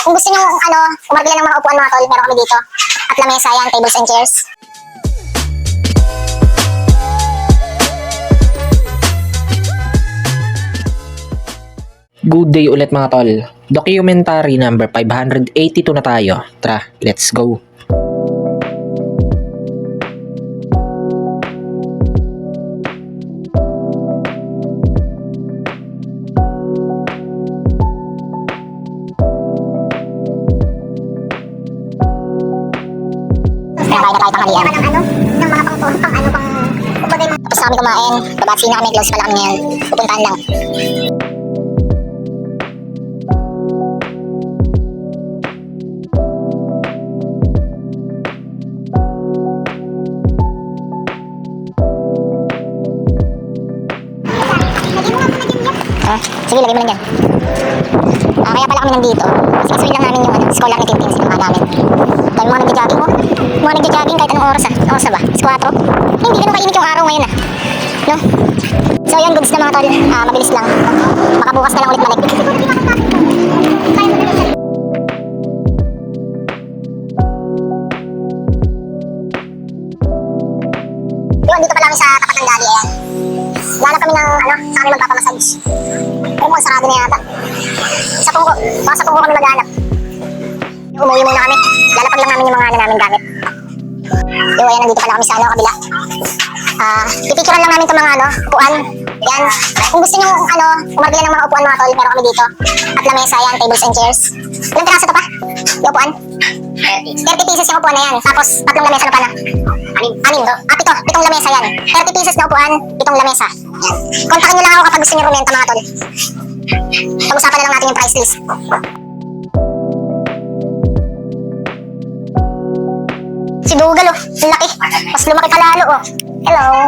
Kung gusto nyo, umarbila ng mga upuan mga tol, meron kami dito. At lamesa yan, tables and chairs. Good day ulit mga tol. Documentary number 582 na tayo. Tara, let's go. Kaya na tayo tanghalian. Ng mga tapos na kami kumain. Babati na kami, close pa lang kami ngayon. Pupuntahan lang. Sige, lagay mo lang yan. Kaya pala kami nandito. Kasi kasuin lang namin yung scholar ni Philippines yung mga namin. Dahil mga nagja-jogging mo. Mga nagja-jogging kahit anong oras Oras na ba? 4? Hindi ganun kainit yung araw ngayon No? So yun, goods na mga tol. Mabilis lang. Baka bukas na lang ulit balik. Yun, dito pala kami sa tapat ng daddy. Ayan. Lalap kami ng, sa kami magpapamassage. Pero mo, sarado na yata. Baka sa tungko kami maghanap. Umuwi muna kami. Lalapag lang namin yung mga namin gamit. Yung ayan, nandito pala kami sa kabila. Pipicturean lang namin itong mga upuan. Yan. Kung gusto nyo, umarbila ng mga upuan mga tol, meron kami dito. At lamesa yan, tables and chairs. Ilang piraso to pa? Yung upuan? 30 pieces yung upuan na yan. Tapos, tatlong lamesa na pala. 7 lamesa yan. 30 pieces na upuan, 7 lamesa. Yan. Kontakin nyo lang ako kapag gusto nyo rumenta mga tol. Pag-usapan na lang natin yung price list. Si Dougal ang laki. Mas lumaki ka lalo Hello.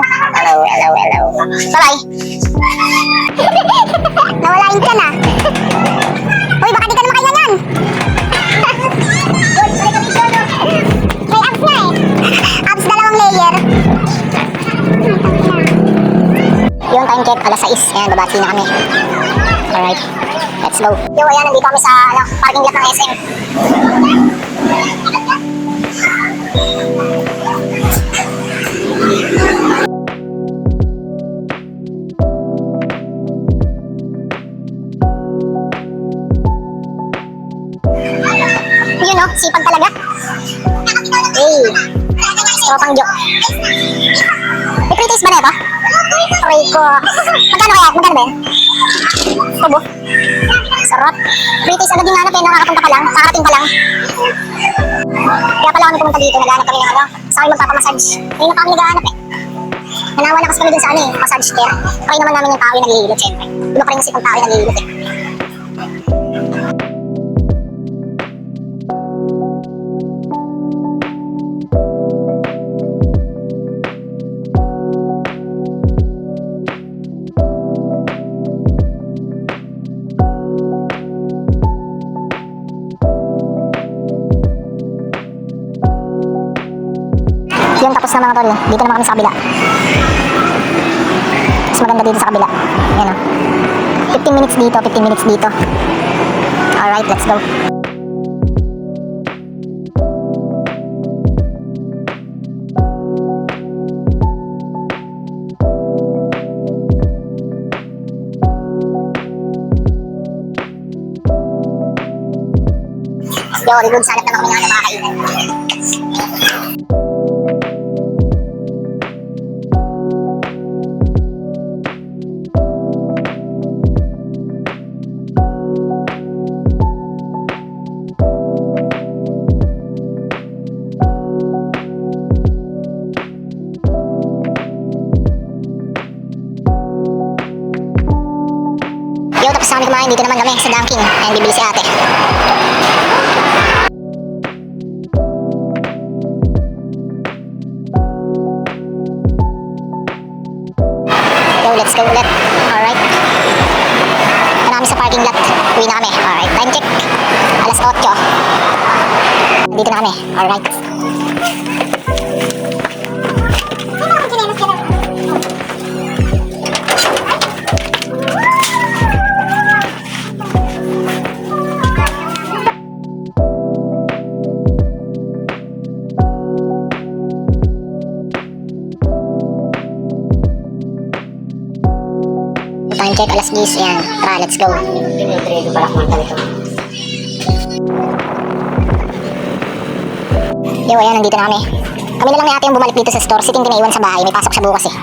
Bye-bye. Nawalain ka na. Uy, baka di ka na makailangan. May abs na Abs 2 layer. Yung time check, alas 6. Ayan, babati na kami. Alright, let's go. Ayan, nandito kami sa parking lot ng SM. Yun sipag talaga. Hey, tropang joke. May pre-taste ba na ito? Aray ko. Magkano ba yan? Kubo. Sarap. Pre-taste agad yung hanap nakakapunta ka lang, kakarating ka lang. Kaya pala kami pumunta dito, naghanap kami ng sa akin magpapamassage. Ngayon na pa kami naghanap Nanawa na kasi kami dun sa massage care. Try naman namin yung tao yung naglililot, syempre. Iba pa rin yung sipang tao yung naglililot Yung tapos na mga tol, dito naman kami sa kabila. Mas maganda dito sa kabila. Yan 15 minutes dito, 15 minutes dito. Alright, let's go. Yo, good. Sanap naman kami ng makakainan. Tapos kami kumain, dito naman kami sa Dunkin. Ayan, bibili si ate. Yo, let's go ulit. Alright. Marami sa parking lot. Uwi na kami. Alright, time check. Alas 8. Dito na kami. Alright. Time check, alas 10. Ayan, tara, let's go. Yo, ayan, nandito na kami. Kami na lang ni ate yung bumalik dito sa store. Si Ting tinaiwan sa bahay. May pasok siya bukas eh.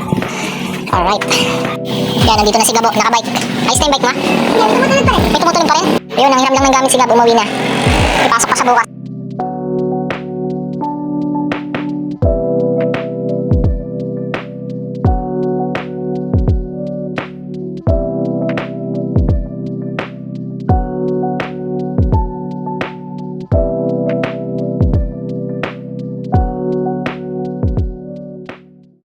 Alright. Yan, nandito na si Gabo. Nakabike. Ayos na yung bike mo? May tumutulog pa rin. Ayun, nanghiram lang ng gamit si Gabo. Umuwi na. May pasok pa siya bukas.